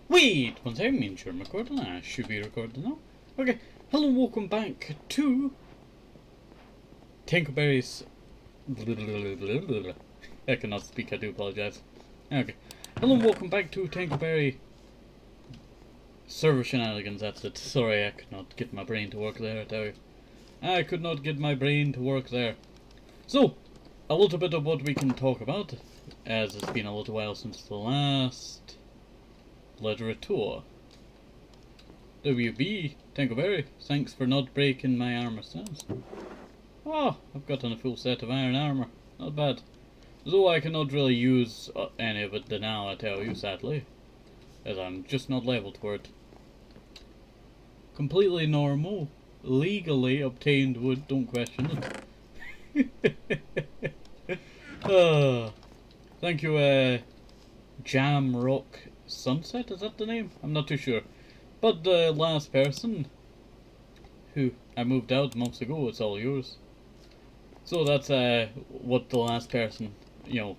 Wait, one second, mean sure I'm recording. I should be recording now. Okay, hello and welcome back to TenkoBerry's. I cannot speak, I do apologise. Okay, hello and welcome back to TenkoBerry server Shenanigans, that's it. Sorry, I could not get my brain to work there, I tell you. I could not get my brain to work there. So, a little bit of what we can talk about, as it's been a little while since the last literature. WB, TenkoBerry, thanks for not breaking my armor stance. Oh, I've gotten a full set of iron armor, not bad. Though I cannot really use any of it now, I tell you, sadly, as I'm just not leveled for it. Completely normal, legally obtained wood, don't question it. Thank you, Jam Rock Sunset, is that the name? I'm not too sure. But the last person who I moved out months ago, it's all yours. So that's what the last person, you know,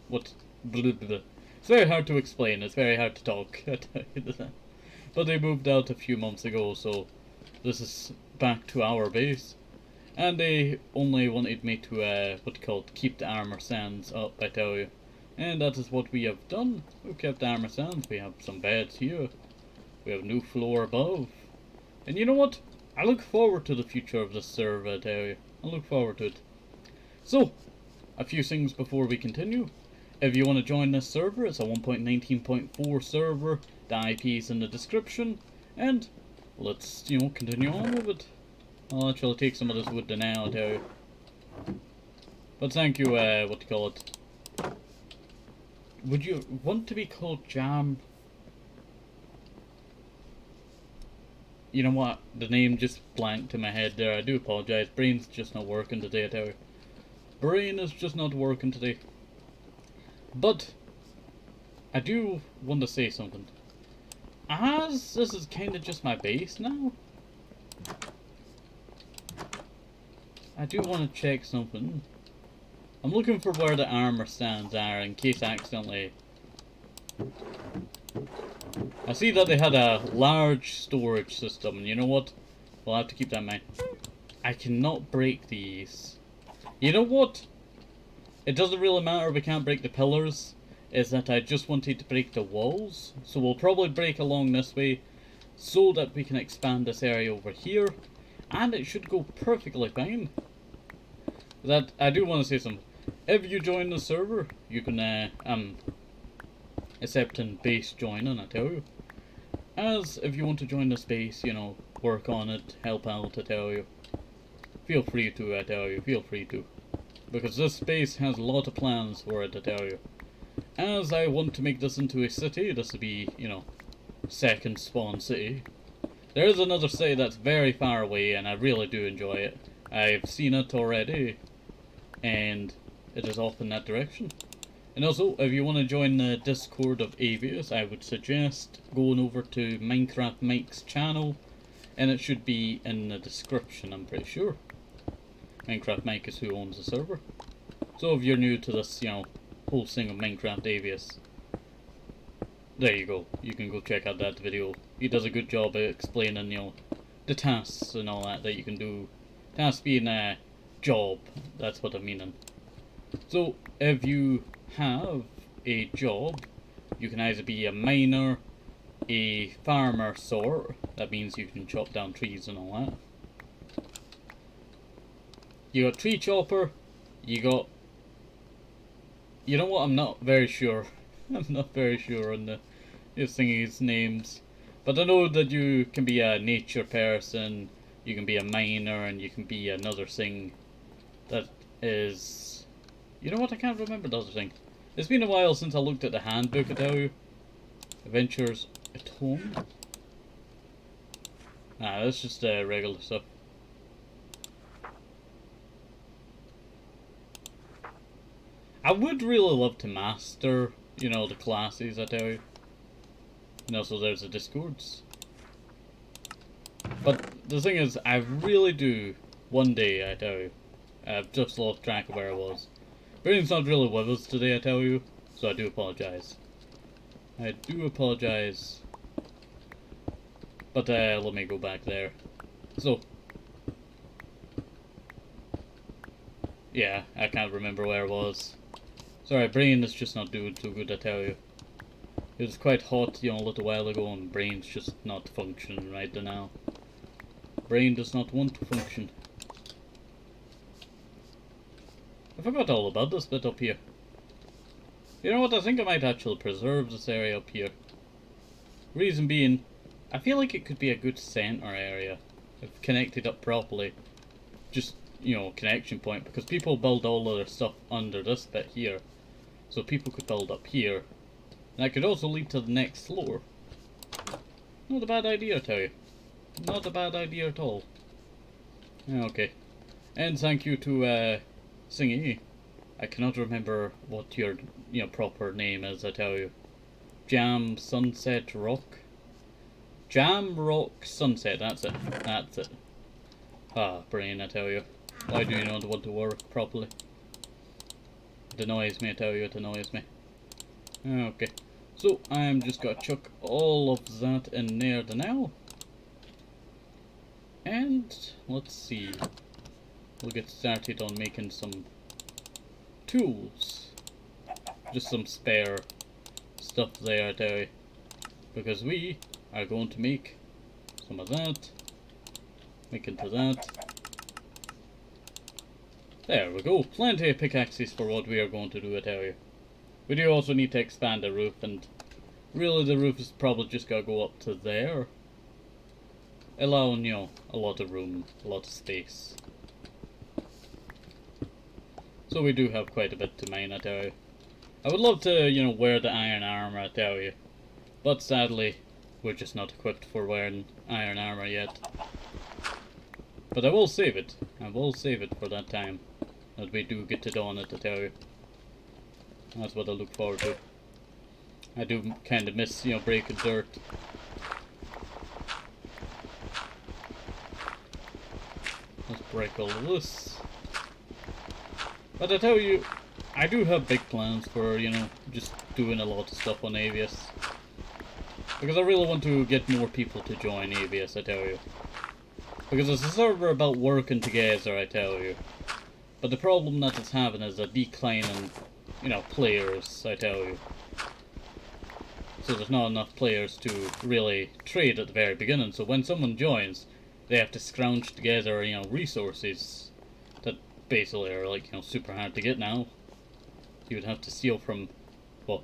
what blah, blah, blah. It's very hard to explain, it's very hard to talk. But they moved out a few months ago, so this is back to our base. And they only wanted me to, keep the armor sands up, I tell you. And that is what we have done. We've kept the armor sands, we have some beds here. We have a new floor above. And you know what? I look forward to the future of this server, I tell you. I look forward to it. So, a few things before we continue. If you want to join this server, it's a 1.19.4 server. The IP is in the description. And let's, continue on with it. I'll actually take some of this wood now, I tell you. But thank you, Would you want to be called Jam? You know what? The name just blanked in my head there. I do apologise. Brain's just not working today, I tell you. Brain is just not working today. But I do want to say something. As this is kind of just my base now, I do want to check something. I'm looking for where the armor stands are in case I accidentally... I see that they had a large storage system, and you know what? We'll have to keep that in mind. I cannot break these. You know what? It doesn't really matter if we can't break the pillars. Is that I just wanted to break the walls. So we'll probably break along this way so that we can expand this area over here. And it should go perfectly fine. That I do want to say something. If you join the server, you can accepting base joining, I tell you. As if you want to join this base, work on it, help out, I tell you. Feel free to, I tell you, feel free to. Because this base has a lot of plans for it, I tell you. As I want to make this into a city, this will be, second spawn city. There is another city that's very far away, and I really do enjoy it. I've seen it already, and it is off in that direction. And also, if you want to join the Discord of Avius, I would suggest going over to Minecraft Mike's channel, and it should be in the description, I'm pretty sure. Minecraft Mike is who owns the server. So if you're new to this, whole thing of Minecraft Avius, there you go. You can go check out that video. He does a good job of explaining, the tasks and all that you can do. Tasks being a job, that's what I'm meaning. So, if you have a job, you can either be a miner, a farmer sort, that means you can chop down trees and all that. You got tree chopper, you got... You know what, I'm not very sure. I'm not very sure on the thingy's names. But I know that you can be a nature person, you can be a miner, and you can be another thing that is... You know what, I can't remember the other thing. It's been a while since I looked at the handbook, I tell you. Adventures at Home. Nah, that's just regular stuff. I would really love to master, the classes, I tell you. And also there's the Discords. But the thing is, I really do, one day, I tell you. I've just lost track of where I was. Brain's not really with us today, I tell you, so I do apologise. I do apologize. But let me go back there. So, yeah, I can't remember where it was. Sorry, brain is just not doing too good, I tell you. It was quite hot, you know, a little while ago, and brain's just not functioning right now. Brain does not want to function. I forgot all about this bit up here. You know what, I think I might actually preserve this area up here. Reason being, I feel like it could be a good center area if connected up properly. Just, you know, connection point, because people build all of their stuff under this bit here. So people could build up here. And that could also lead to the next floor. Not a bad idea, I tell you. Not a bad idea at all. Okay. And thank you to Singy. I cannot remember what your proper name is, I tell you. Jam Sunset Rock? Jam Rock Sunset, that's it. That's it. Ah, brain, I tell you. Why do you not want to work properly? It annoys me, I tell you, it annoys me. Okay. So, I'm just gonna chuck all of that in there now. And, let's see. We'll get started on making some tools. Just some spare stuff there, I tell you. Because we are going to make some of that. Make into that. There we go. Plenty of pickaxes for what we are going to do, I tell you. We do also need to expand the roof, and really the roof is probably just gonna go up to there. Allowing, you know, a lot of room, a lot of space. So we do have quite a bit to mine, I tell you. I would love to, you know, wear the iron armor, I tell you. But sadly, we're just not equipped for wearing iron armor yet. But I will save it. I will save it for that time that we do get to don it, I tell you. That's what I look forward to. I do kind of miss, you know, breaking dirt. Let's break all of this. But I tell you, I do have big plans for, you know, just doing a lot of stuff on Avius. Because I really want to get more people to join Avius, I tell you. Because it's a server about working together, I tell you. But the problem that it's having is a decline in, you know, players, I tell you. So there's not enough players to really trade at the very beginning. So when someone joins, they have to scrounge together, you know, resources that basically are, like, you know, super hard to get now. You would have to steal from, well,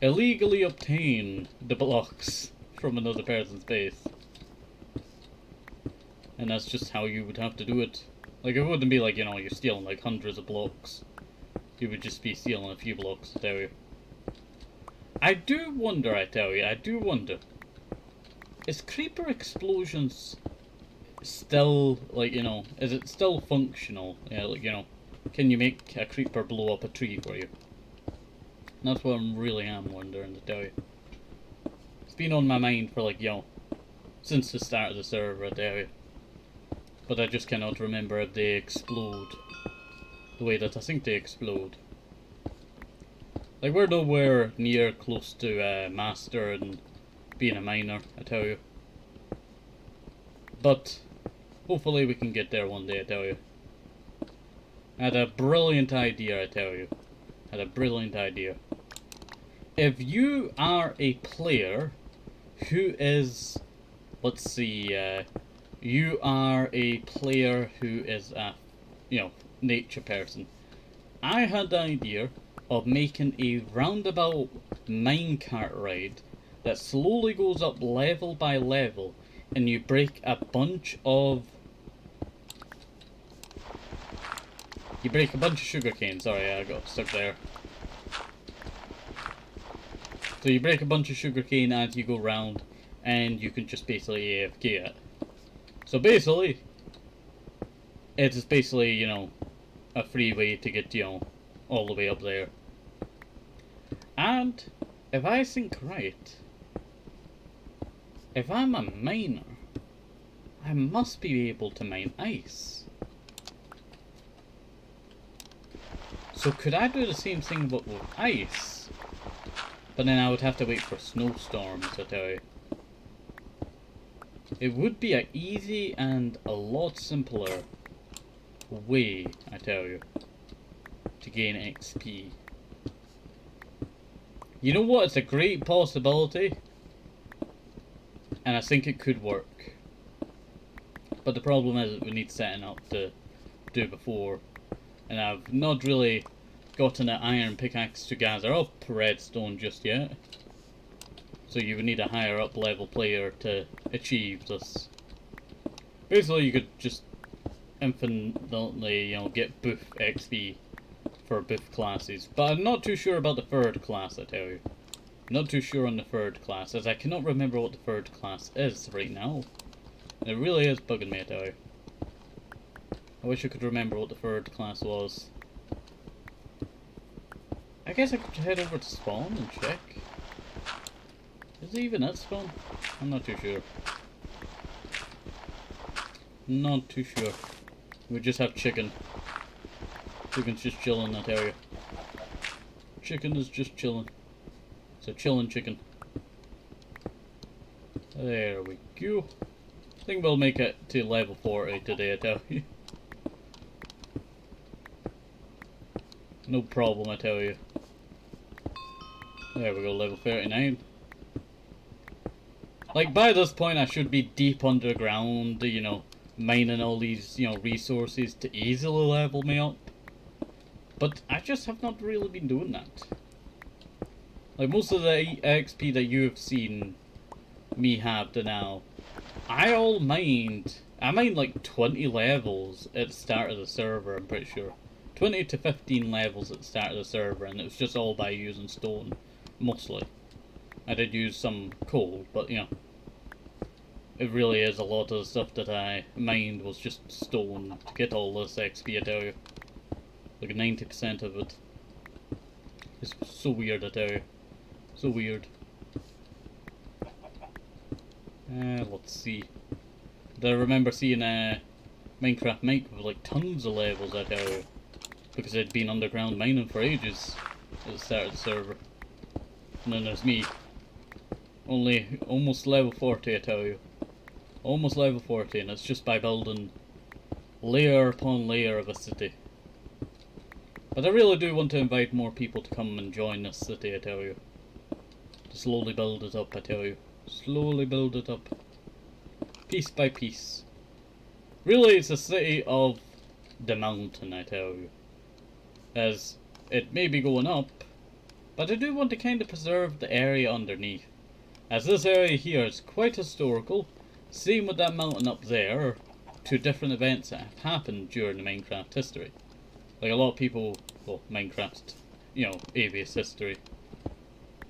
illegally obtain the blocks from another person's base. And that's just how you would have to do it. Like, it wouldn't be like, you know, you're stealing like hundreds of blocks. You would just be stealing a few blocks, I tell you. I do wonder, I tell you, I do wonder. Is creeper explosions still, like, you know, is it still functional? Yeah, like, you know, can you make a creeper blow up a tree for you? That's what I really am wondering, to tell you. It's been on my mind for, like, you know, since the start of the server, I tell you. But I just cannot remember if they explode the way that I think they explode. Like, we're nowhere near close to master and being a miner, I tell you. But hopefully we can get there one day, I tell you. I had a brilliant idea, I tell you. I had a brilliant idea. If you are a player who is, let's see, you are a player who is a, you know, nature person. I had the idea of making a roundabout minecart ride that slowly goes up level by level, and you break a bunch of sugarcane. Sorry, I got stuck there. So you break a bunch of sugarcane as you go round, and you can just basically AFK it. So basically, it is basically, you know, a free way to get, you know, all the way up there. And if I think right, if I'm a miner, I must be able to mine ice. So could I do the same thing but with ice? But then I would have to wait for snowstorms, I tell you. It would be an easy and a lot simpler way, I tell you, to gain XP. You know what? It's a great possibility, and I think it could work. But the problem is that we need setting up to do before, and I've not really gotten an iron pickaxe to gather up redstone just yet. So you would need a higher up level player to achieve this. Basically, you could just infinitely, you know, get boof XP for boof classes. But I'm not too sure about the third class, I tell you. I'm not too sure on the third class, as I cannot remember what the third class is right now. And it really is bugging me, I tell you. I wish I could remember what the third class was. I guess I could head over to spawn and check. Is it even at spawn? I'm not too sure. Not too sure. We just have chicken. Chicken's just chilling, I tell you. Chicken is just chilling. It's a chilling chicken. There we go. I think we'll make it to level 40 today, I tell you. No problem, I tell you. There we go, level 39. Like, by this point I should be deep underground, you know, mining all these, you know, resources to easily level me up. But I just have not really been doing that. Like, most of the XP that you have seen me have to now, I mined like 20 levels at the start of the server, I'm pretty sure. 20 to 15 levels at the start of the server, and it was just all by using stone, mostly. I did use some coal, but you know, it really is a lot of the stuff that I mined was just stone to get all this XP, I tell you. Like 90% of it. It's so weird, I tell you. So weird. Let's see. I remember seeing Minecraft Mike with like tons of levels, I tell you. Because I'd been underground mining for ages at the start of the server. And then there's me. Only almost level 40, I tell you. Almost level 40, and it's just by building layer upon layer of a city. But I really do want to invite more people to come and join this city, I tell you. To slowly build it up, I tell you. Slowly build it up. Piece by piece. Really, it's a city of the mountain, I tell you. As it may be going up, but I do want to kind of preserve the area underneath. As this area here is quite historical, same with that mountain up there, to different events that have happened during the Minecraft history. Like a lot of people, well, Minecraft, you know, Avius history.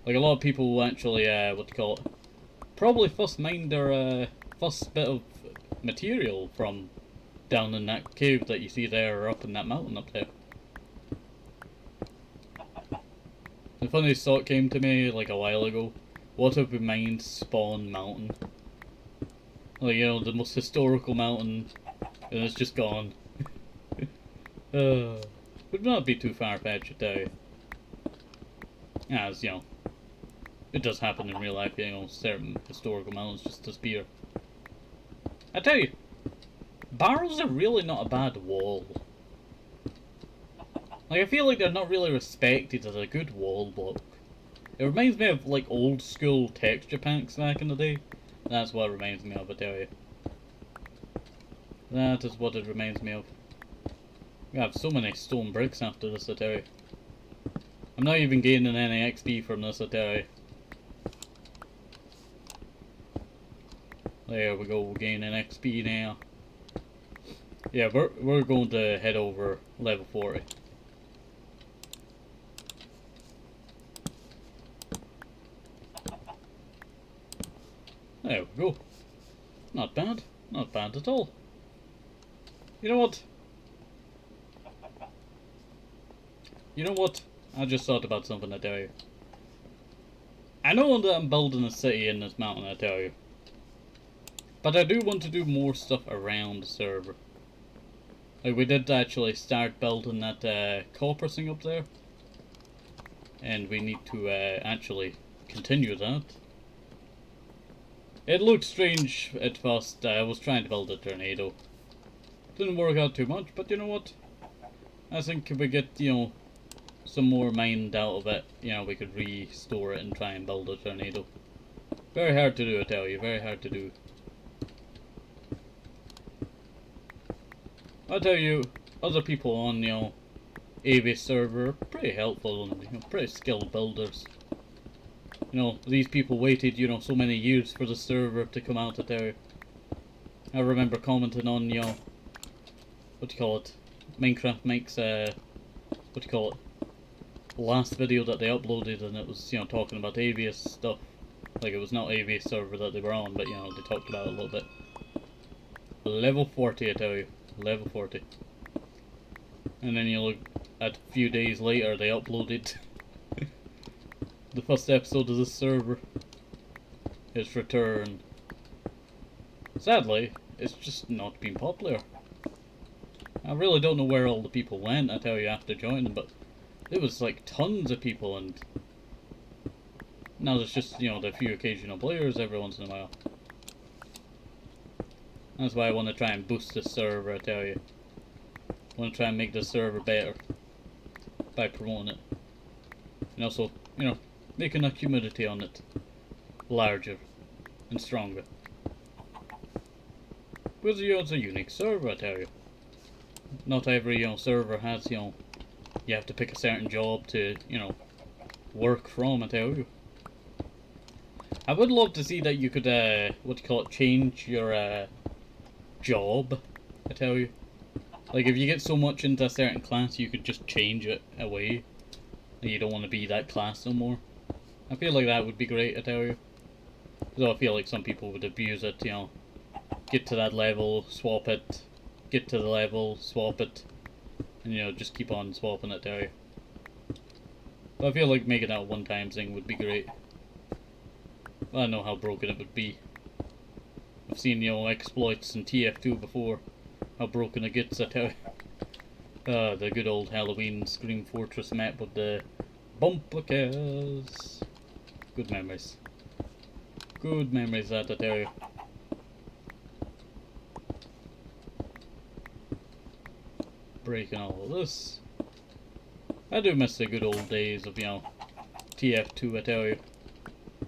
Like a lot of people will actually, what do you call it, probably first mined their first bit of material from down in that cave that you see there, or up in that mountain up there. The funniest thought came to me like a while ago. What if we mined Spawn Mountain? Like, you know, the most historical mountain, and it's just gone. Would not be too far-fetched, I tell you. As, you know, it does happen in real life, you know, certain historical mountains just disappear. I tell you, barrels are really not a bad wall. Like, I feel like they're not really respected as a good wall block. It reminds me of, like, old school texture packs back in the day. That's what it reminds me of, I tell you. That is what it reminds me of. I have so many stone bricks after this, I tell you. I'm not even gaining any XP from this, I tell you. There we go, we're gaining XP now. Yeah, we're going to head over level 40. There we go. Not bad. Not bad at all. You know what? You know what? I just thought about something, I tell you. I know that I'm building a city in this mountain, I tell you. But I do want to do more stuff around the server. Like, we did actually start building that copper thing up there. and we need to actually continue that. It looked strange at first. I was trying to build a tornado. Didn't work out too much, but you know what? I think if we get, you know, some more mind out of it, you know, we could restore it and try and build a tornado. Very hard to do, I tell you, very hard to do. I tell you, other people on, you know, Avius server are pretty helpful and, you know, pretty skilled builders. You know, these people waited, you know, so many years for the server to come out, I tell you. I remember commenting on, you know, what do you call it? Minecraft makes, what do you call it? Last video that they uploaded, and it was, you know, talking about Avius stuff. Like, it was not Avius server that they were on, but, you know, they talked about it a little bit. Level 40, I tell you. Level 40. And then you look at a few days later, they uploaded the first episode of this server. Its return. Sadly, it's just not been popular. I really don't know where all the people went, I tell you, after joining, but there was like tons of people, and now there's just, you know, the few occasional players every once in a while. That's why I want to try and boost the server, I tell you. I want to try and make the server better by promoting it. And also, you know, making a community on it larger and stronger. Because, you know, it's a unique server, I tell you. Not every, you know, server has, you know, you have to pick a certain job to, you know, work from, I tell you. I would love to see that you could, what do you call it, change your, job, I tell you. Like, if you get so much into a certain class, you could just change it away. And you don't want to be that class no more. I feel like that would be great, I tell you. Though I feel like some people would abuse it, you know. Get to that level, swap it. Get to the level, swap it. And, you know, just keep on swapping it, I tell you. But I feel like making that a one-time thing would be great. I don't know how broken it would be. I've seen, you know, exploits in TF2 before. How broken it gets, I tell you. The good old Halloween Scream Fortress map with the bumpers. Good memories. Good memories, that I tell you. Breaking all of this. I do miss the good old days of, you know, TF2, I tell you.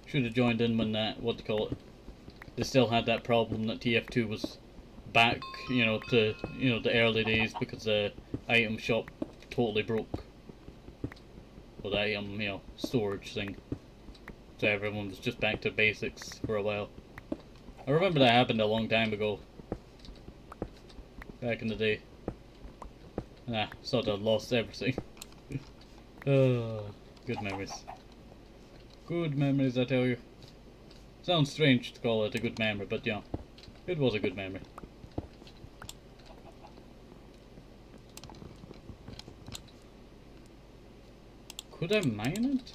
Should have joined in when that, what do you call it? They still had that problem that TF2 was back, you know, to, you know, the early days because the item shop totally broke. Or the item, you know, storage thing. So everyone was just back to basics for a while. I remember that happened a long time ago. Back in the day. Sort of lost everything. Good memories. Good memories, I tell you. Sounds strange to call it a good memory, but yeah, it was a good memory. Could I mine it?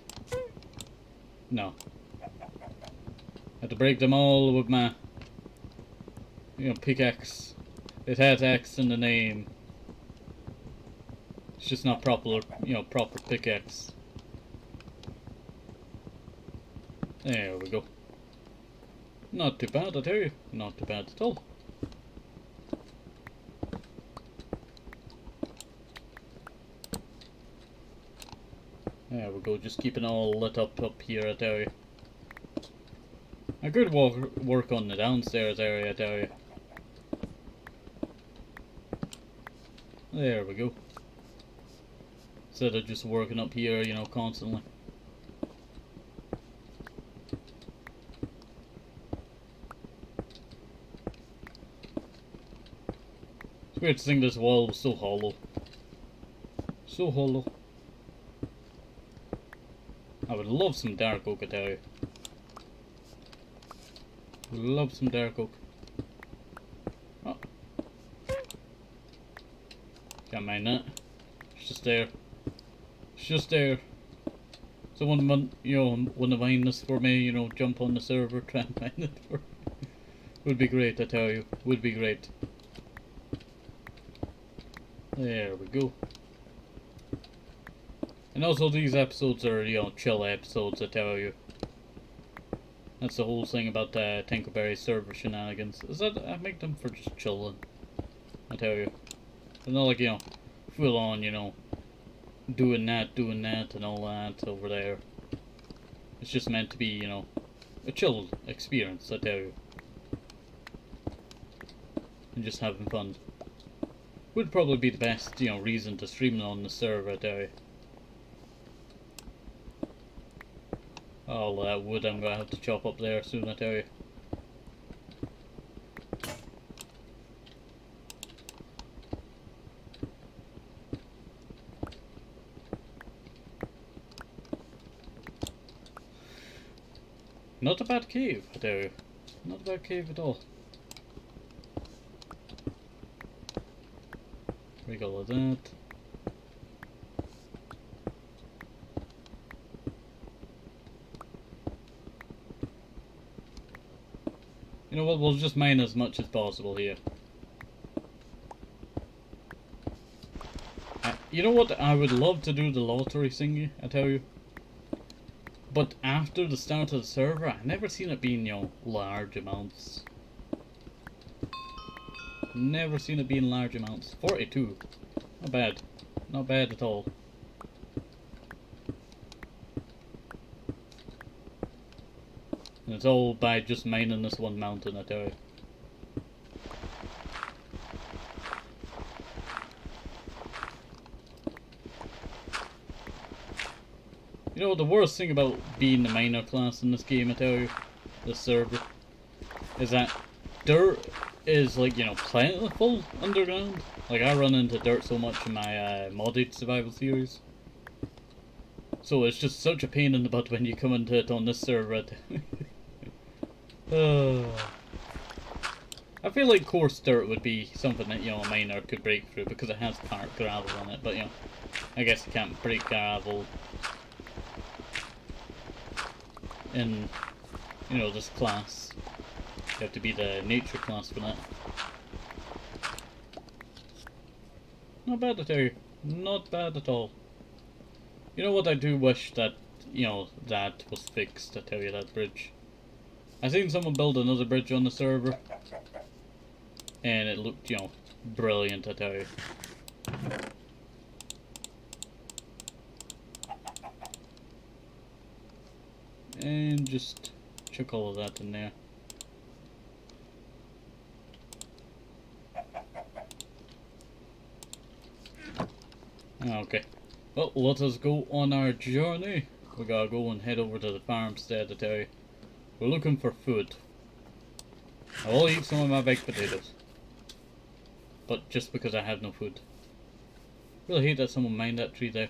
No. I had to break them all with my, you know, pickaxe. It had X in the name. It's just not proper, you know, proper pickaxe. There we go. Not too bad, I tell you. Not too bad at all. There we go, just keeping it all lit up here, I tell you. I could work on the downstairs area, I tell you. There we go. Instead of just working up here, you know, constantly. It's weird to think this wall was so hollow. So hollow. I would love some dark oak, I tell you. Love some dark oak. Oh. Can't mind that. It's just there. It's just there. Someone, you know, want to mine this for me, you know, jump on the server, try and mine it for me. Would be great, I tell you. Would be great. There we go. And also these episodes are, you know, chill episodes, I tell you. That's the whole thing about TenkoBerry's server Shenanigans. Is that I make them for just chilling, I tell you. They're not like, you know, full on, you know, doing that and all that over there. It's just meant to be, you know, a chill experience, I tell you. And just having fun. Would probably be the best, you know, reason to stream on the server, I tell you. All that wood I'm gonna have to chop up there soon, I tell you. Not a bad cave, I tell you. Not a bad cave at all. Break all of that. You know what, we'll just mine as much as possible here. You know what, I would love to do the lottery thingy, I tell you. But after the start of the server, I've never seen it being, you know, large amounts. Never seen it being large amounts. 42. Not bad. Not bad at all. And it's all by just mining this one mountain, I tell you. You know, the worst thing about being the miner class in this game, I tell you, this server, is that dirt is, like, you know, plentiful underground. Like, I run into dirt so much in my modded survival series. So it's just such a pain in the butt when you come into it on this server. I feel like coarse dirt would be something that, you know, a miner could break through because it has part gravel on it, but, you know, I guess you can't break gravel in, you know, this class. You have to be the nature class for that. Not bad, I tell you. Not bad at all. You know what, I do wish that, you know, that was fixed, I tell you, that bridge. I seen someone build another bridge on the server, and it looked, you know, brilliant, I tell you. And just chuck all of that in there. Okay. Well, let us go on our journey. We gotta go and head over to the farmstead, I tell you. We're looking for food. I will eat some of my baked potatoes. But just because I have no food. Really hate that someone mined that tree there.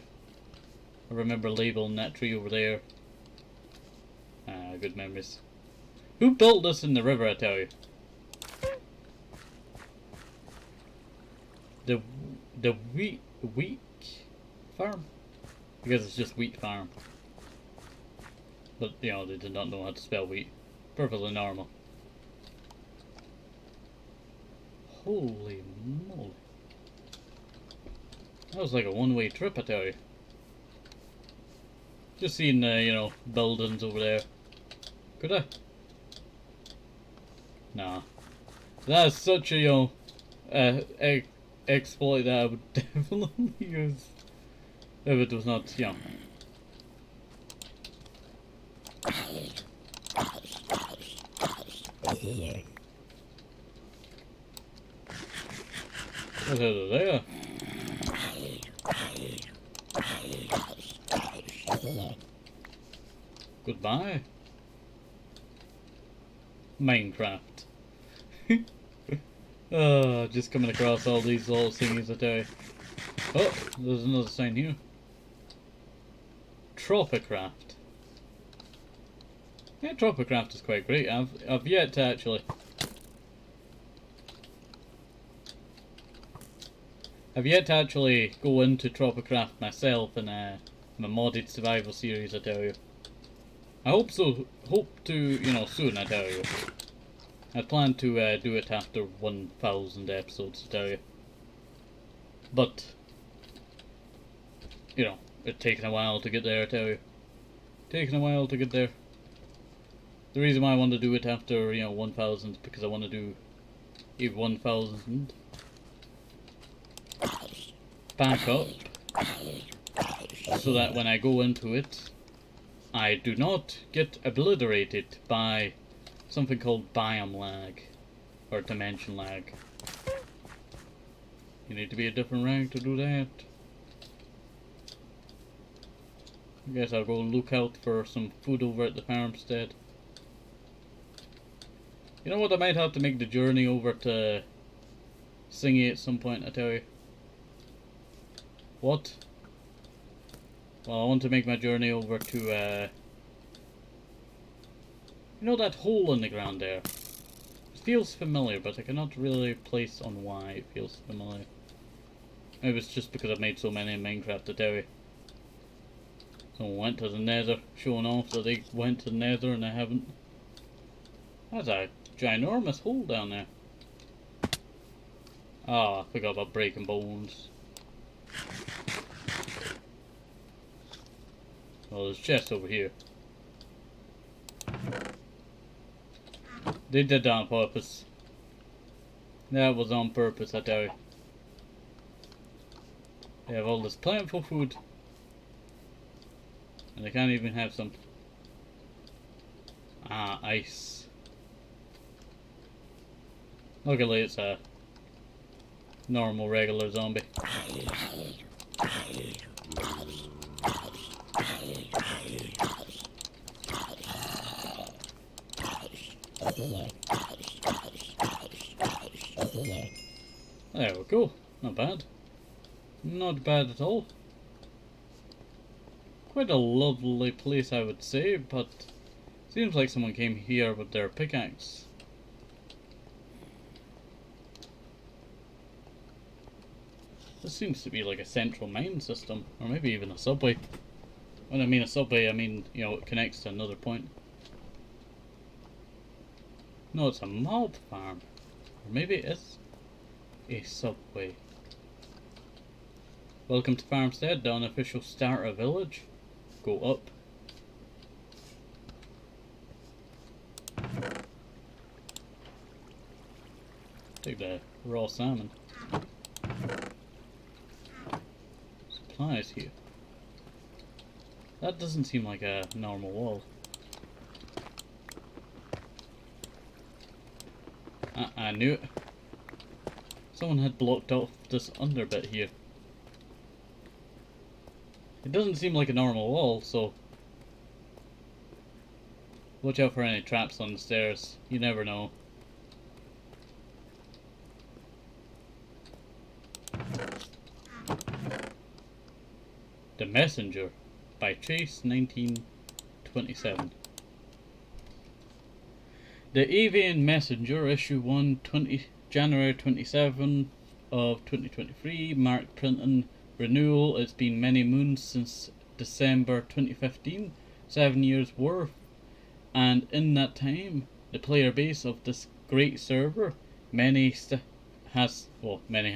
I remember labeling that tree over there. Ah, good memories. Who built this in the river, I tell you? The wheat farm? I guess it's just wheat farm. But, you know, they did not know how to spell wheat. Perfectly normal. Holy moly. That was like a one-way trip, I tell you. Just seeing, you know, buildings over there. Could I? Nah. That's such a, you know, exploit that I would definitely use if it was not, you know. What's over there? Goodbye. Minecraft. Just coming across all these little thingies, I tell you. Oh, there's another sign here. Tropicraft. Yeah, Tropicraft is quite great. I've yet to actually... go into Tropicraft myself in my modded survival series, I tell you. I hope so. Hope to, you know, soon, I tell you. I plan to do it after 1,000 episodes, I tell you. But, you know, It's taken a while to get there, I tell you. Taking a while to get there. The reason why I want to do it after, 1000 because I want to do Eve 1000 back up so that when I go into it, I do not get obliterated by something called biome lag or dimension lag. You need to be a different rank to do that. I guess I'll go look out for some food over at the farmstead. You know what, I might have to make the journey over to Singy at some point, I tell you. What? Well, I want to make my journey over to, you know that hole in the ground there? It feels familiar, but I cannot really place on why it feels familiar. Maybe it's just because I've made so many in Minecraft, to tell you. Someone went to the nether, showing off that they went to the nether and I haven't. That's a ginormous hole down there. Ah, I forgot about breaking bones. Well, there's a chest over here. They did that on purpose. That was on purpose, I tell you. They have all this plentiful food. And they can't even have some. Ah, ice. Luckily it's a normal, regular zombie. There we go. Not bad. Not bad at all. Quite a lovely place, I would say, but seems like someone came here with their pickaxe. This seems to be like a central mine system, or maybe even a subway. When I mean a subway, I mean, it connects to another point. No, it's a mob farm. Or maybe it is a subway. Welcome to Farmstead, the unofficial starter village. Go up. Take the raw salmon. Supplies here. That doesn't seem like a normal wall. I knew it. Someone had blocked off this under bit here. It doesn't seem like a normal wall, so watch out for any traps on the stairs. You never know. The Messenger by Chase, 1927. The Avian Messenger, issue 1, January 27 of 2023, marked printing renewal. It's been many moons since December 2015, 7 years worth, and in that time, the player base of this great server, many has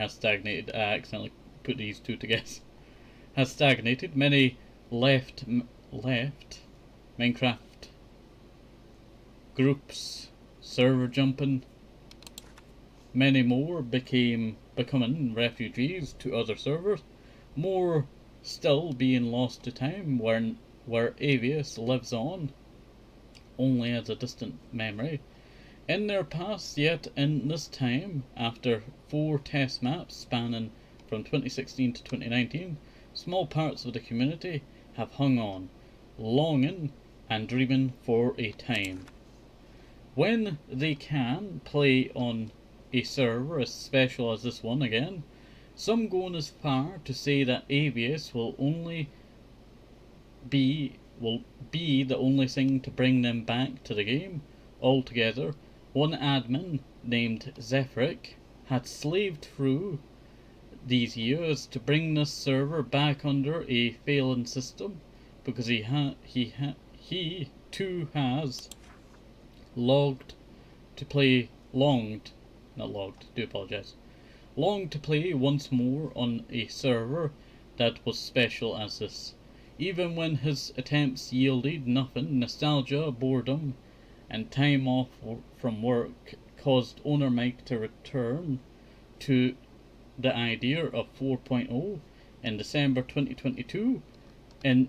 stagnated. I accidentally put these two together. Has stagnated. Many left Minecraft groups, server jumping. Many more becoming refugees to other servers. More still being lost to time, where Avius lives on, only as a distant memory. In their past, yet in this time, after 4 test maps spanning from 2016 to 2019, small parts of the community have hung on, longing and dreaming for a time when they can play on a server as special as this one again. Some going as far to say that Avius will be the only thing to bring them back to the game altogether. One admin named Zephyric had slaved through these years to bring this server back under a failing system, because he too has longed to play once more on a server that was special as this. Even when his attempts yielded nothing, nostalgia, boredom, and time off from work caused owner Mike to return to the idea of 4.0 in December 2022. In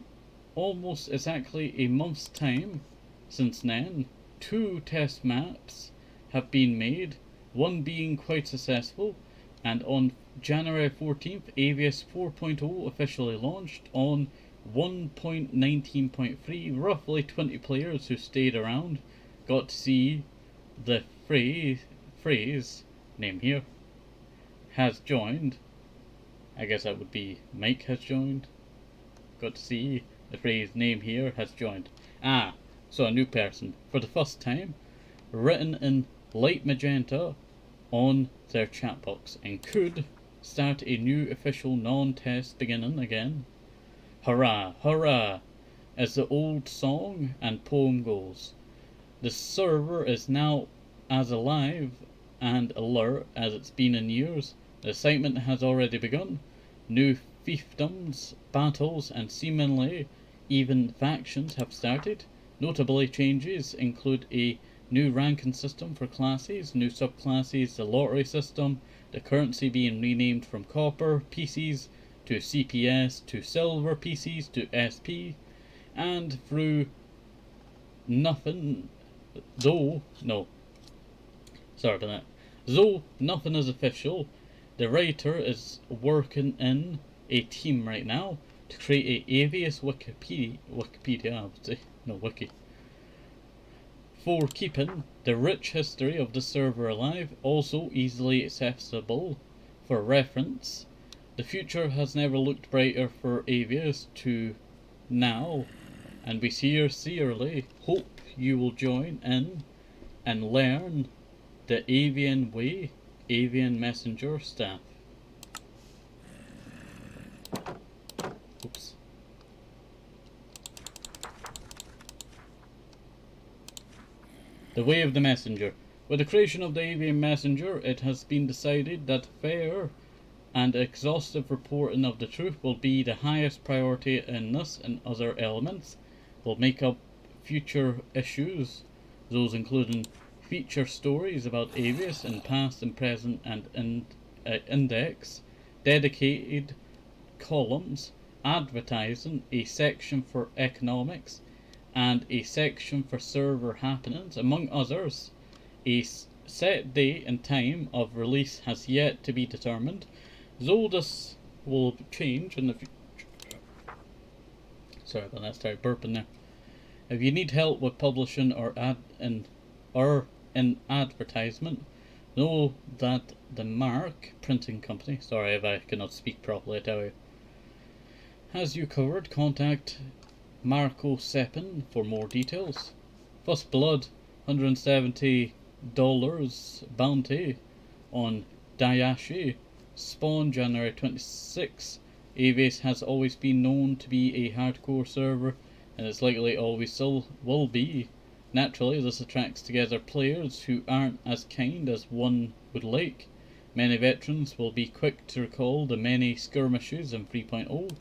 almost exactly a month's time since then, 2 test maps have been made, one being quite successful, and on January 14th, Avius 4.0 officially launched on 1.19.3. Roughly 20 players who stayed around got to see the phrase name here has joined. I guess that would be Mike has joined. Got to see the phrase name here has joined. So a new person for the first time, written in light magenta on their chat box, and could start a new official non-test beginning again. Hurrah, hurrah, as the old song and poem goes. The server is now as alive and alert as it's been in years. The excitement has already begun. New fiefdoms, battles, and seemingly even factions have started. Notably, changes include a new ranking system for classes, new subclasses, the lottery system, the currency being renamed from copper pieces to CPS to silver pieces to SP, and through nothing, though nothing is official, the writer is working in a team right now to create a Avius wiki for keeping the rich history of the server alive, also easily accessible for reference. The future has never looked brighter for Avius to now, and we sincerely hope you will join in and learn the avian way, avian messenger staff. Oops. The way of the messenger. With the creation of the avian messenger, it has been decided that fair and exhaustive reporting of the truth will be the highest priority, in this and other elements will make up future issues, those including feature stories about Avius in past and present and index, dedicated columns, advertising, a section for economics, and a section for server happenings, among others. A set date and time of release has yet to be determined, though this will change in the future. Sorry about that, started burping there. If you need help with publishing or in advertisement, know that the Mark printing company, sorry if I cannot speak properly, I tell you, has you covered. Contact Marco Seppin for more details. First Blood, $170 bounty on Dayashi. Spawn January 26. Avius has always been known to be a hardcore server, and it's likely always still will be. Naturally, this attracts together players who aren't as kind as one would like. Many veterans will be quick to recall the many skirmishes in 3.0,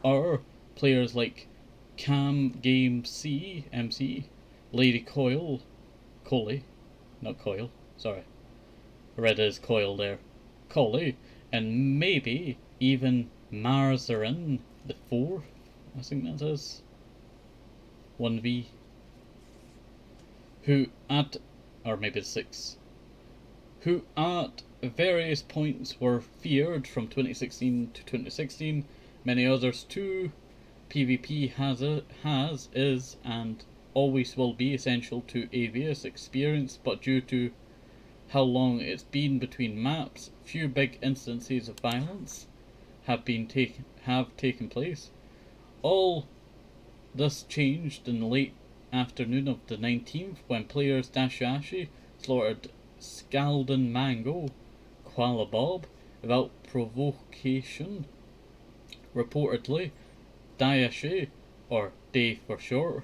or players like Cam Game C, MC, Lady Coley, not Coil, sorry, I read it as Coil there, Coley, and maybe even Marzarin the 4th, I think that is, 1v, who at, or maybe the 6, who at various points were feared from 2016 to 2016, many others too. PvP is, and always will be essential to Avius experience, but due to how long it's been between maps, few big instances of violence have taken place. All this changed in the late afternoon of the 19th when players Dashashi slaughtered Scaldin Mango, Koala Bob, without provocation. Reportedly, Dayashi, or Dave for short,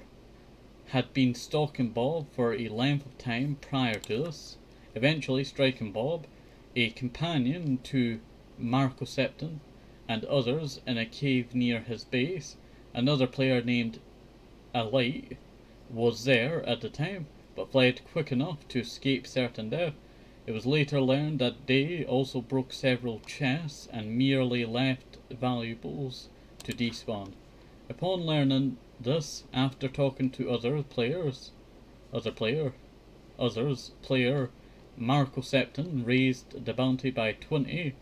had been stalking Bob for a length of time prior to this, eventually striking Bob, a companion to Marco Septon, and others in a cave near his base. Another player named Malay was there at the time, but fled quick enough to escape certain death. It was later learned that they also broke several chests and merely left valuables to despawn. Upon learning this, after talking to player Marco Septon raised the bounty by 20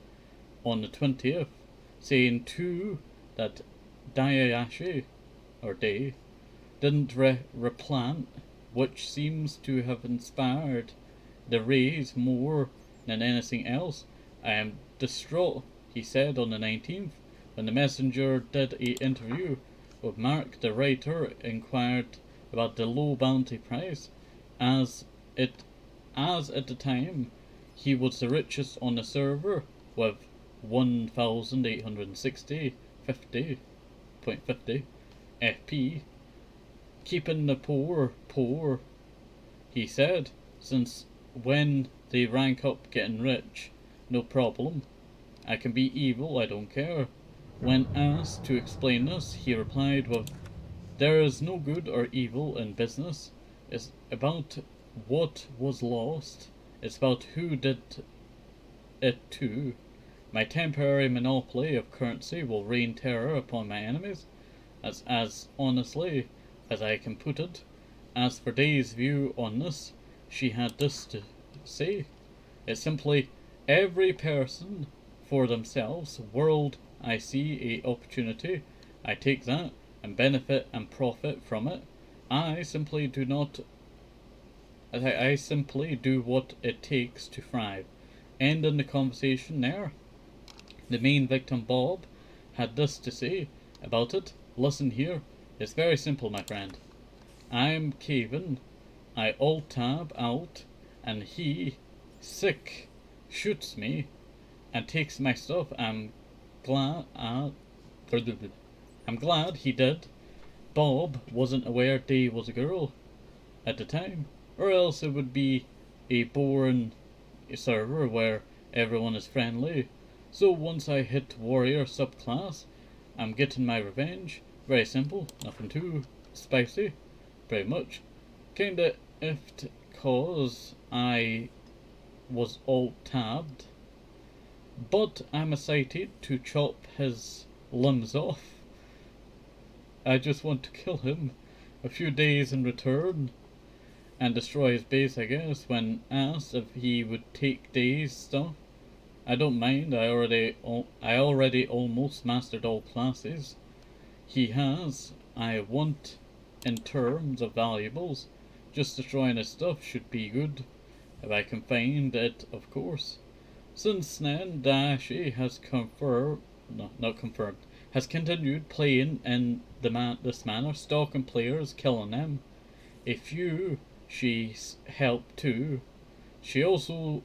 on the 20th, saying too that Dayashi, or Day, didn't replant, which seems to have inspired the raise more than anything else. I am distraught, he said on the 19th, when the messenger did an interview with Mark. The writer inquired about the low bounty price, as at the time he was the richest on the server with 1,860.50 FP, keeping the poor, he said, since when they rank up getting rich, no problem. I can be evil, I don't care. When asked to explain this, he replied with, there is no good or evil in business. It's about what was lost. It's about who did it to. My temporary monopoly of currency will rain terror upon my enemies, as honestly as I can put it. As for Day's view on this, she had this to say. It's simply every person for themselves. World, I see a opportunity, I take that and benefit and profit from it. I simply do what it takes to thrive. Ending the conversation there. The main victim, Bob, had this to say about it. Listen here, it's very simple, my friend. I'm caving, I alt-tab out, and he, sick, shoots me, and takes my stuff. I'm glad he did. Bob wasn't aware Day was a girl at the time, or else it would be a boring server where everyone is friendly. So once I hit warrior subclass, I'm getting my revenge. Very simple, nothing too spicy. Pretty much. Kinda ifed cause I was alt-tabbed. But I'm excited to chop his limbs off. I just want to kill him a few days in return and destroy his base, I guess. When asked if he would take Day's stuff, I don't mind. I already almost mastered all classes he has. I want in terms of valuables. Just destroying his stuff should be good, if I can find it, of course. Since then, Dashi has has continued playing in this manner, stalking players, killing them. A few she's helped too. She also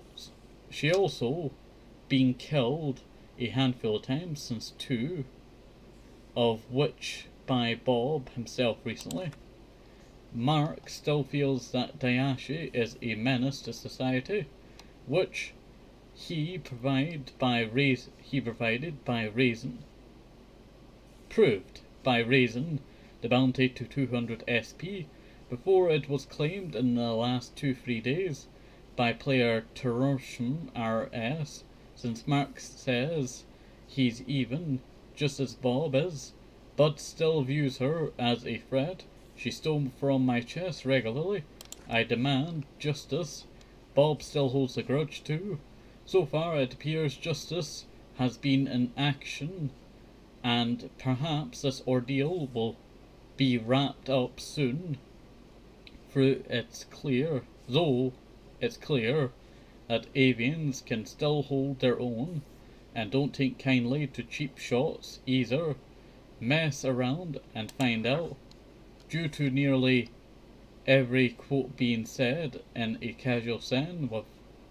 been killed a handful of times, since two of which by Bob himself recently. Mark still feels that Dayashi is a menace to society, which he provided by raising the bounty to 200 SP before it was claimed in the last 2-3 days by player Turkish RS. Since Mark says he's even, just as Bob is, but still views her as a threat. She stole from my chest regularly. I demand justice. Bob still holds a grudge too. So far it appears justice has been in action, and perhaps this ordeal will be wrapped up soon. It's clear that avians can still hold their own, and don't take kindly to cheap shots either. Mess around and find out. Due to nearly every quote being said in a casual sense with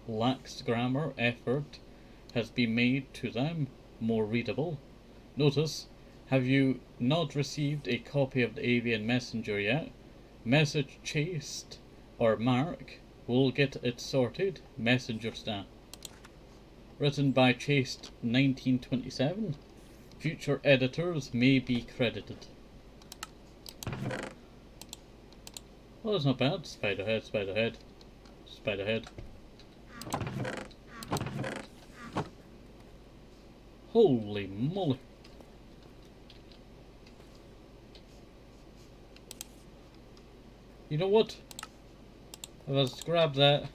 lax grammar, effort has been made to them more readable. Notice, have you not received a copy of the Avian Messenger yet? Message Chased or Mark will get it sorted. Messenger staff. Written by Chased 1927. Future editors may be credited. Oh, that's not bad. Spider head, spider head, spider head. Holy moly. You know what? Let's grab that.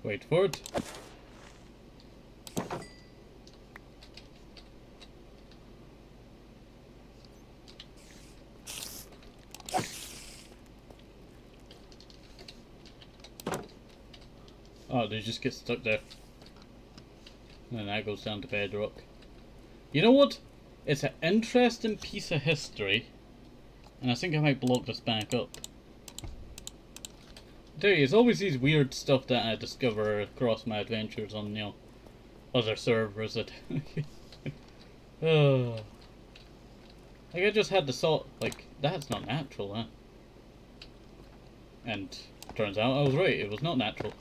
Wait for it. Oh, they just get stuck there. And then that goes down to bedrock. You know what? It's an interesting piece of history. And I think I might block this back up. I tell you, it's always these weird stuff that I discover across my adventures on, you know, other servers that... Like I just had the thought, like, that's not natural, huh? And turns out I was right, it was not natural.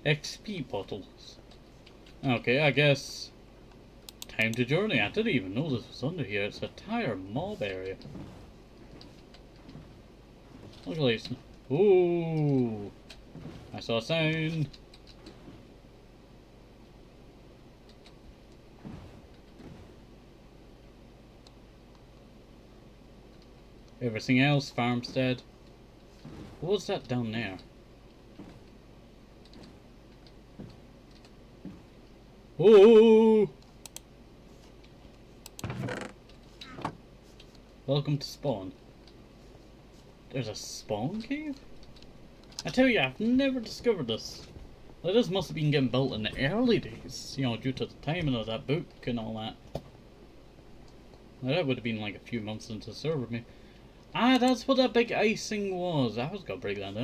XP bottles. Okay, I guess time to journey. I didn't even know this was under here. It's a tire mob area. Look at this. Ooh, I saw a sign. Everything else, farmstead. What's that down there? Oh! Welcome to spawn. There's a spawn cave? I tell you, I've never discovered this. Like, this must have been getting built in the early days, you know, due to the timing of that book and all that. Like, that would have been like a few months into the server, maybe. Ah, that's what that big ice thing was. I was gonna break that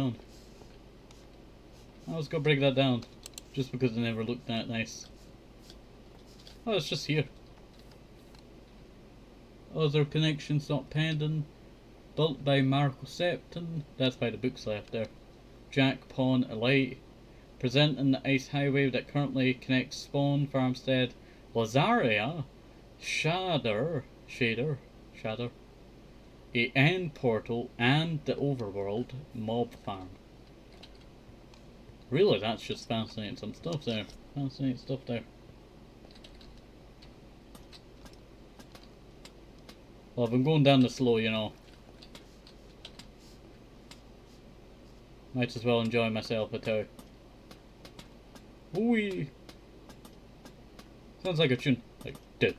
down. Just because it never looked that nice. Oh, it's just here. Other connections not pending. Built by Marco Septon. That's by the books left there. Jack Pawn Elite. Presenting the ice highway that currently connects Spawn, Farmstead, Lazaria, Shadar, a end portal, and the overworld mob farm. Really, that's just fascinating some stuff there. Fascinating stuff there. Well, I've been going down the slow, you know. Might as well enjoy myself, I tell you. Ooh. Sounds like a tune. Like okay,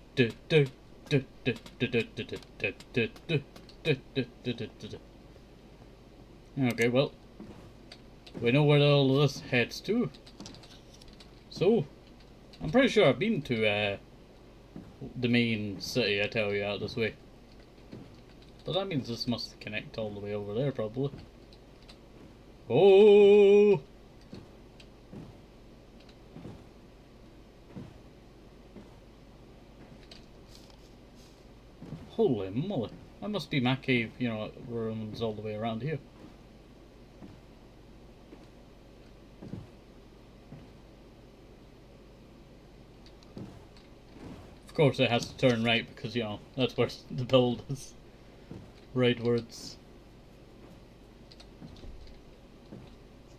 well, we know where all this heads to. So, I'm pretty sure I've been to the main city, I tell you, out this way. But that means this must connect all the way over there, probably. Oh! Holy moly. That must be my cave, you know, runs all the way around here. Of course it has to turn right because, you know, that's where the build is. Rightwards.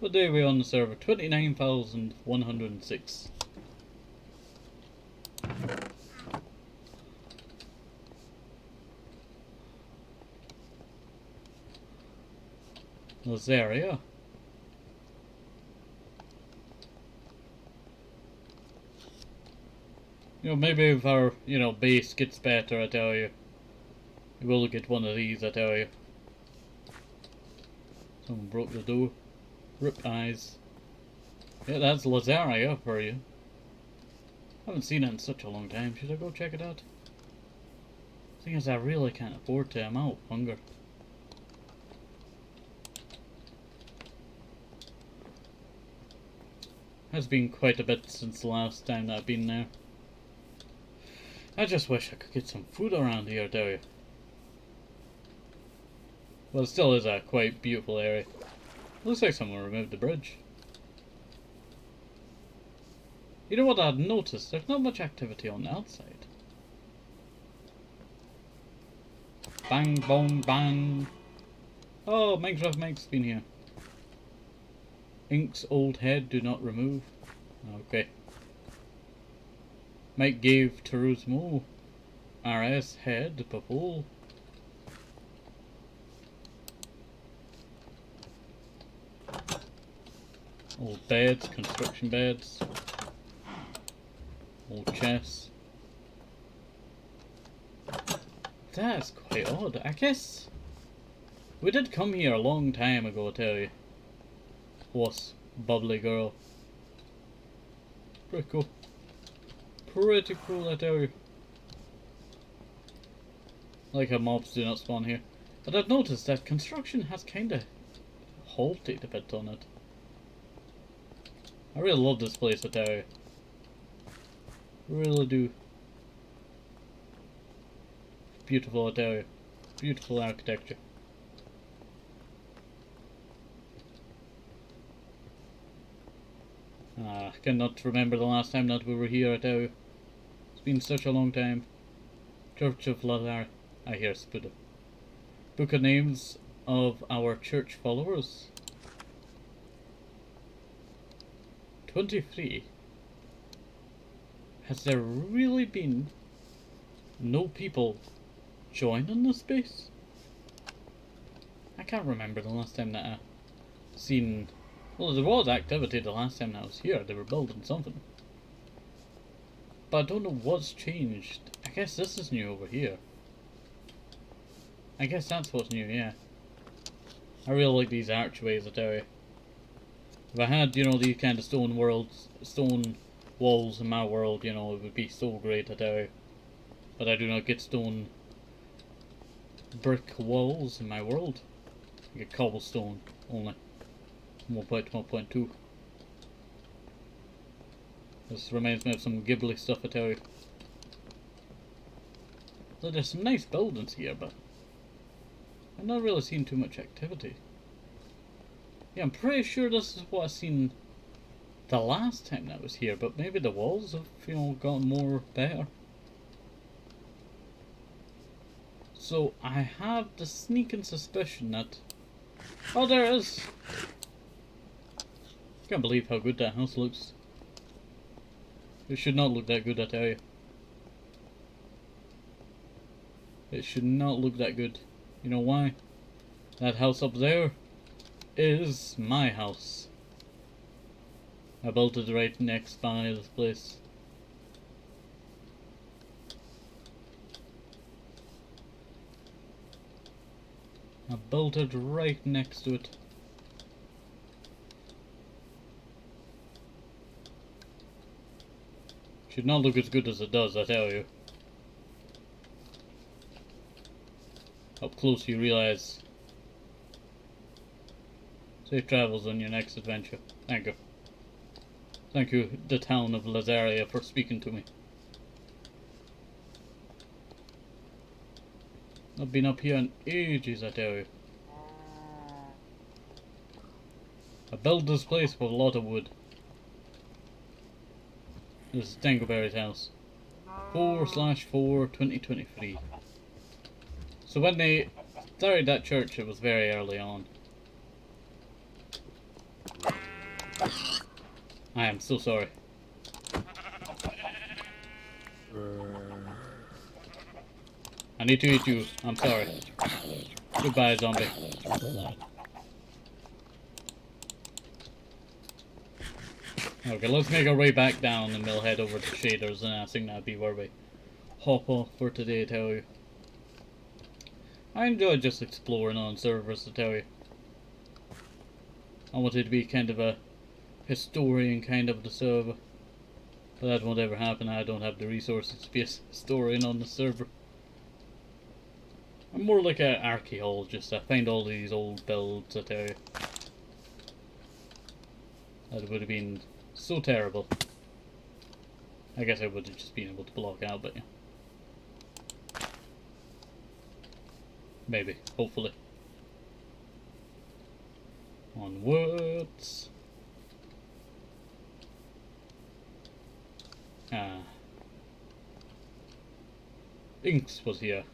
What day are we on the server? 29,106. This area. You know, maybe if our, you know, base gets better, I tell you. We will get one of these, I tell you. Someone broke the door. Rip eyes. Yeah, that's Lazaria for you. Haven't seen it in such a long time. Should I go check it out? Thing is, I really can't afford to. I'm out of hunger. Has been quite a bit since the last time that I've been there. I just wish I could get some food around here, tell you. Well, it still is a quite beautiful area. Looks like someone removed the bridge. You know what I'd noticed? There's not much activity on the outside. Bang, bong, bang. Oh, Minecraft Mike's been here. Ink's old head, do not remove. Okay. Mike gave Turismo RS head before. Old beds, construction beds. Old chests. That's quite odd. I guess we did come here a long time ago, I tell you. Was bubbly girl. Pretty cool. Pretty cool, I tell you. Like how mobs do not spawn here. But I've noticed that construction has kinda halted a bit on it. I really love this place, I tell you. Really do. Beautiful, I tell you. Beautiful architecture. I cannot remember the last time that we were here, I tell you. It's been such a long time. Church of Ladar. I hear Spuda. Book of names of our church followers. 23. Has there really been no people joining this space? I can't remember the last time that I seen. Well, there was activity the last time I was here. They were building something. But I don't know what's changed. I guess this is new over here. I guess that's what's new, yeah. I really like these archways, I tell you. If I had, you know, these kind of stone walls in my world, you know, it would be so great, I tell you. But I do not get stone brick walls in my world. I get cobblestone only. 1.1.2. This reminds me of some Ghibli stuff, I tell you. So there's some nice buildings here, but I've not really seen too much activity. Yeah, I'm pretty sure this is what I seen the last time that I was here, but maybe the walls have, you know, gotten more better. So I have the sneaking suspicion that... Oh, there it is! I can't believe how good that house looks. It should not look that good, I tell you. It should not look that good. You know why? That house up there is my house. I built it right next by this place. I built it right next to it. Should not look as good as it does, I tell you. Up close you realize. Safe travels on your next adventure. Thank you. Thank you, the town of Lazaria, for speaking to me. I've been up here in ages, I tell you. I built this place with a lot of wood. This is TenkoBerry's house. 4/4/2023. So when they started that church, it was very early on. I am so sorry. I need to eat you. I'm sorry. Goodbye, zombie. Okay, let's make our way back down and we'll head over to Shadars, and I think that'd be where we hop off for today, I tell you. I enjoy just exploring on servers, to tell you. I wanted to be kind of a historian kind of the server. But that won't ever happen. I don't have the resources to be a historian on the server. I'm more like an archaeologist. I find all these old builds, I tell you. That would have been so terrible. I guess I would have just been able to block out, but yeah. Maybe, hopefully. Onwards. Inks was here.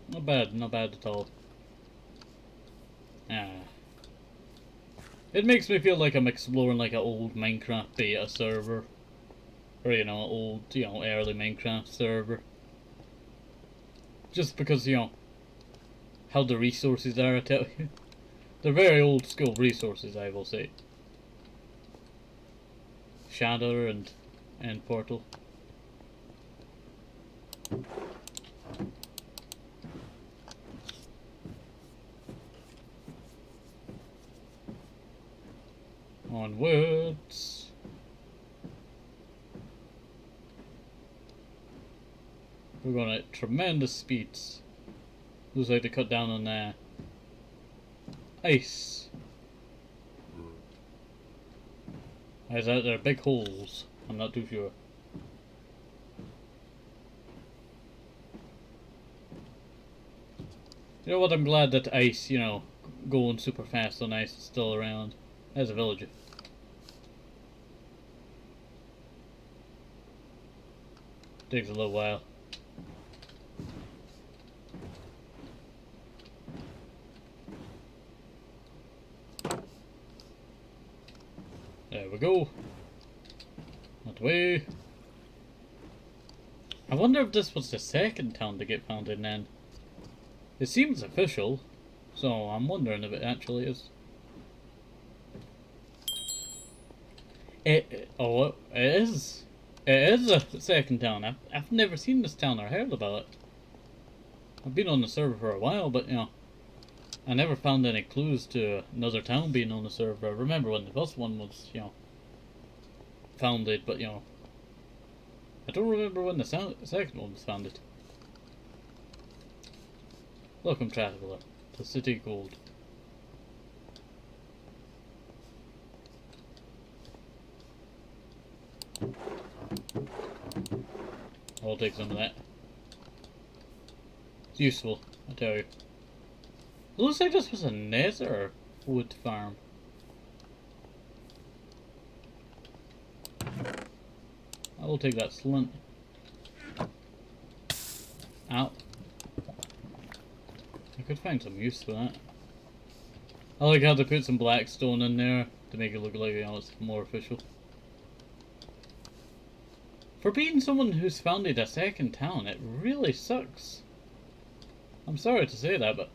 Not bad at all. It makes me feel like I'm exploring like an old Minecraft beta server. Or, you know, old, you know, early Minecraft server. Just because, you know, how the resources are, I tell you. They're very old school resources, I will say. Shadar and Portal. Onwards. We're going at tremendous speeds. Looks like to cut down on ice. Is that there are big holes? I'm not too sure. You know what? I'm glad that ice, you know, going super fast on ice is still around. As a villager. Takes a little while. There we go. That way. I wonder if this was the second town to get founded then. It seems official, so I'm wondering if it actually is. It is. It is a second town. I've never seen this town or heard about it. I've been on the server for a while, but you know, I never found any clues to another town being on the server. I remember when the first one was, you know, founded, but you know, I don't remember when the second one was founded. Welcome, traveler, to City Gold. I'll take some of that. It's useful, I tell you. It looks like this was a nether wood farm. I will take that slint. Ow. I could find some use for that. I like how they put some black stone in there to make it look like, you know, it's more official. For being someone who's founded a second town, it really sucks. I'm sorry to say that, but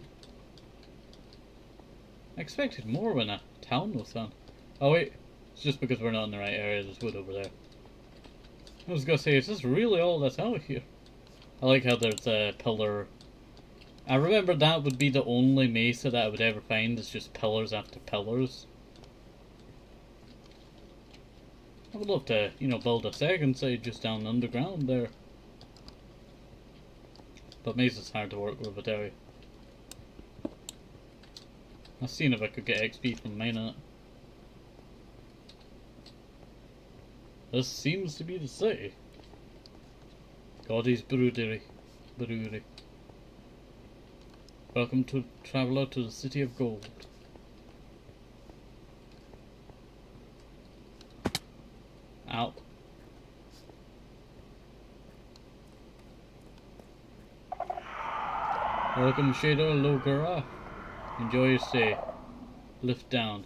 I expected more when a town was found. Oh wait, it's just because we're not in the right area. There's wood over there. I was gonna say, is this really all that's out here? I like how there's a pillar. I remember that would be the only mesa that I would ever find, is just pillars after pillars. I would love to, you know, build a second side just down underground there. But mesa's hard to work with, I tell you. I've seen if I could get XP from mining it. This seems to be the city. Goddy's Brewery. Welcome to traveller to the City of Gold. Ow. Welcome, Shadar Logara. Enjoy your stay. Lift down.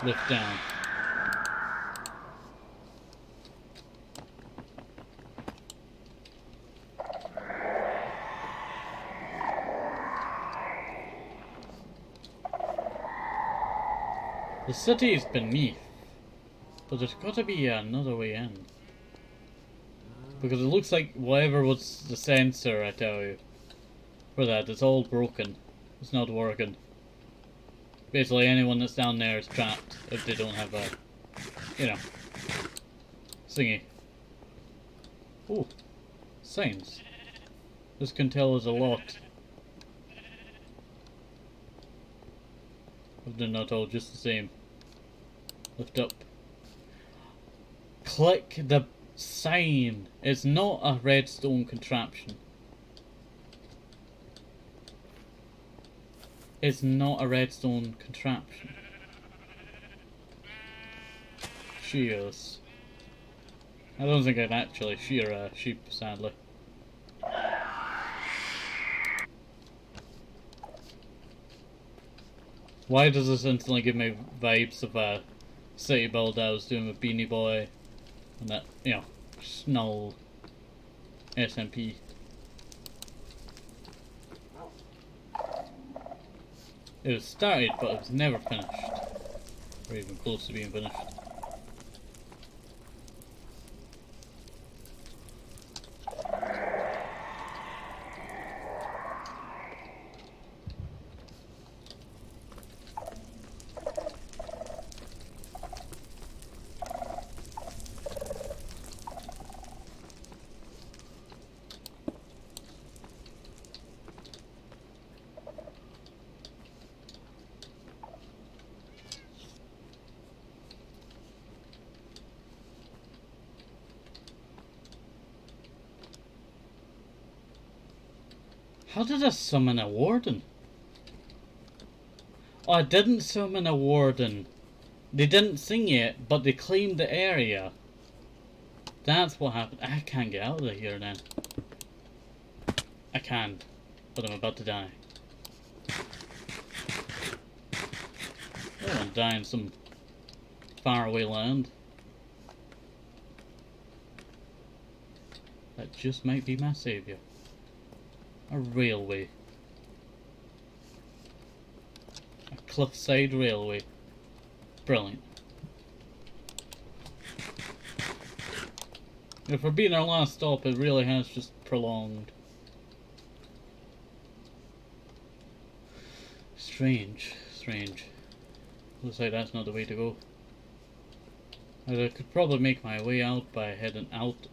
Lift down. The city is beneath, but there's got to be another way in. Because it looks like whatever was the sensor, I tell you, for that, it's all broken. It's not working. Basically, anyone that's down there is trapped if they don't have a, you know, thingy. Oh, signs. This can tell us a lot. If they're not all just the same. Lift up. Click the sign. It's not a redstone contraption. It's not a redstone contraption. Shears. I don't think I'd actually shear a sheep, sadly. Why does this instantly give me vibes of a city build I was doing with Beanie Boy and that, you know, Snull SMP? It was started, but it was never finished. Or even close to being finished. How did I summon a warden? Oh, I didn't summon a warden. They didn't sing it, but they claimed the area. That's what happened. I can't get out of here then. I can, but I'm about to die. I don't want to die in some faraway land. That just might be my savior. A railway. A cliffside railway. Brilliant. If we're being our last stop, it really has just prolonged. Strange. Strange. Looks like that's not the way to go. I could probably make my way out by heading out.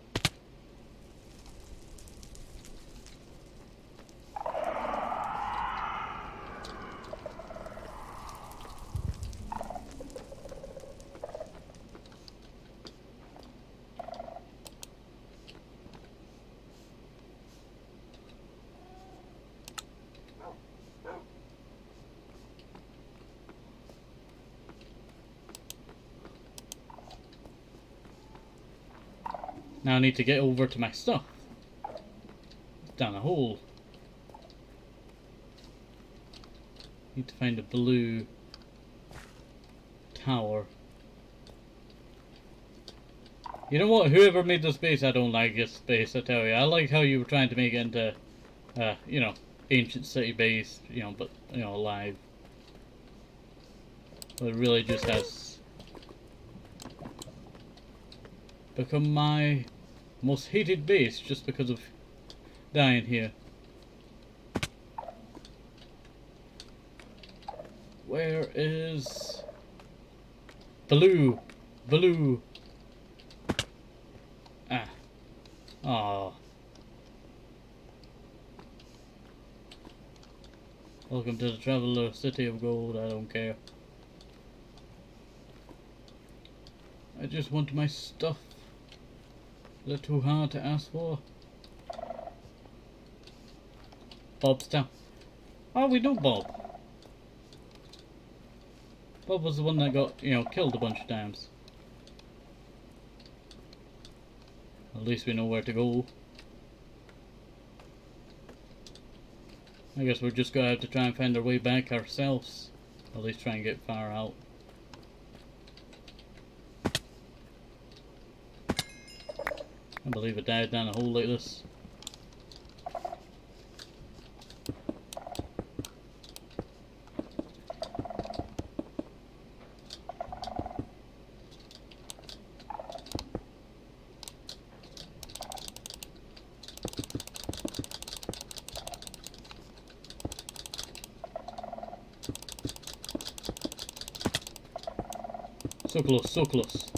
Now I need to get over to my stuff. It's down a hole. Need to find a blue tower. You know what? Whoever made this base, I don't like this base, I tell you. I like how you were trying to make it into, you know, ancient city base, you know, but, you know, alive. But it really just has become my most hated base just because of dying here. Where is Blue? Blue. Ah. Aww. Welcome to the Traveler City of Gold, I don't care. I just want my stuff. Is that too hard to ask for? Bob's down. Oh, we know Bob. Bob was the one that got, you know, killed a bunch of times. At least we know where to go. I guess we're just gonna have to try and find our way back ourselves. At least try and get far out. I believe I died down a hole like this. So close, so close.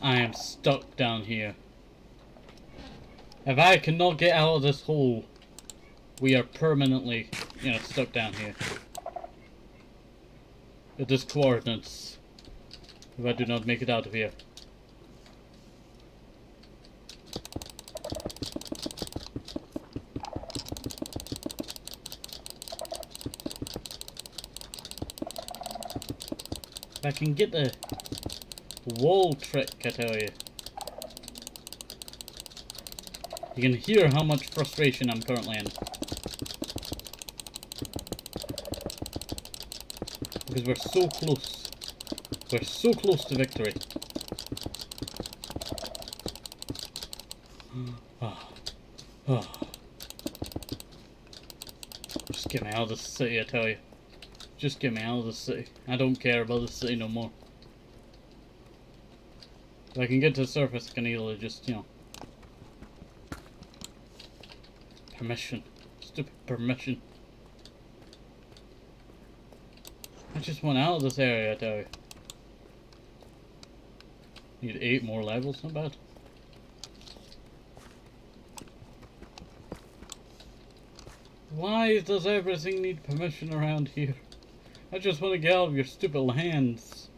I am stuck down here. If I cannot get out of this hole, we are permanently, stuck down here. It is coordinates. If I do not make it out of here. If I can get the wall trick, I tell you. You can hear how much frustration I'm currently in. Because we're so close. We're so close to victory. Just get me out of this city, I tell you. Just get me out of this city. I don't care about this city no more. If I can get to the surface, I can either just, permission. Stupid permission. I just want out of this area, I tell you. Need 8 more levels, not bad. Why does everything need permission around here? I just want to get out of your stupid lands.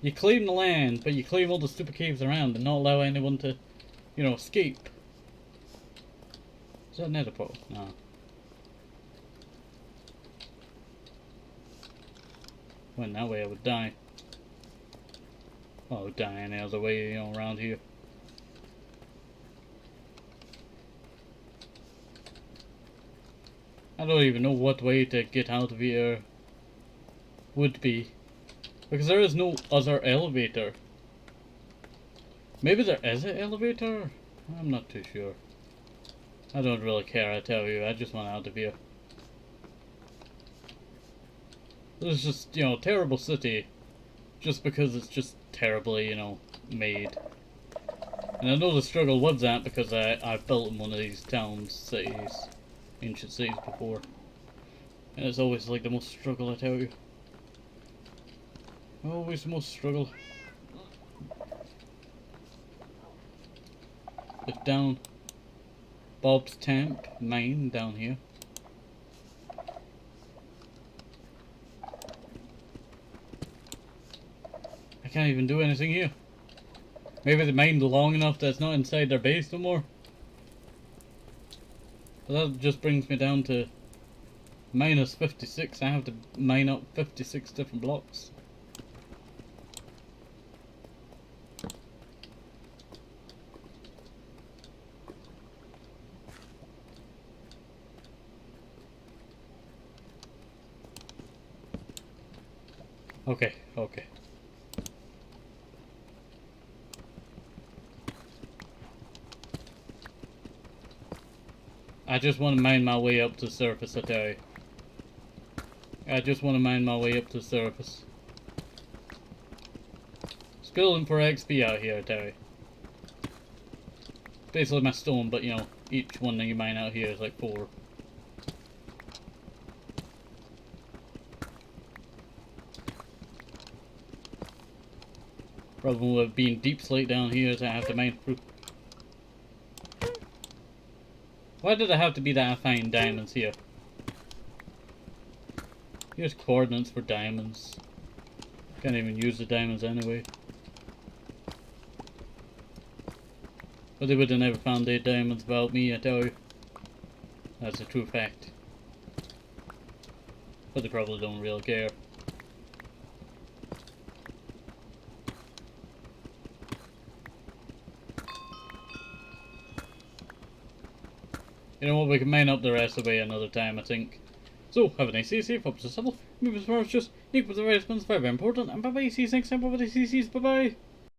You claim the land, but you claim all the stupid caves around and not allow anyone to, escape. Is that nether portal? No. Went that way, I would die. Oh, die any other way, around here. I don't even know what way to get out of here would be. Because there is no other elevator. Maybe there is an elevator? I'm not too sure. I don't really care, I tell you. I just want out of here. This is just, terrible city. Just because it's just terribly, made. And I know the struggle was that because I've built in one of these towns, cities, ancient cities before. And it's always like the most struggle, I tell you. Always the most struggle. Look down. Bob's Temp, mine, down here. I can't even do anything here. Maybe they mined long enough that it's not inside their base no more. But that just brings me down to minus 56. I have to mine up 56 different blocks. Okay, okay. I just want to mine my way up to the surface, I tell you. I just want to mine my way up to the surface. Just building for XP out here, I tell you. Basically my stone, but each one that you mine out here is like 4. Problem with being deep slate down here is I have to mine through. Why did it have to be that I find diamonds here? Here's coordinates for diamonds. Can't even use the diamonds anyway. But they would have never found 8 diamonds about me, I tell you. That's a true fact. But they probably don't really care. You know what, we can mine up the rest of the way another time, I think. So, have a nice day, safe, up to yourself. Move as far as just, equal the right response, very important, and bye bye, see you next time, bye bye, bye bye.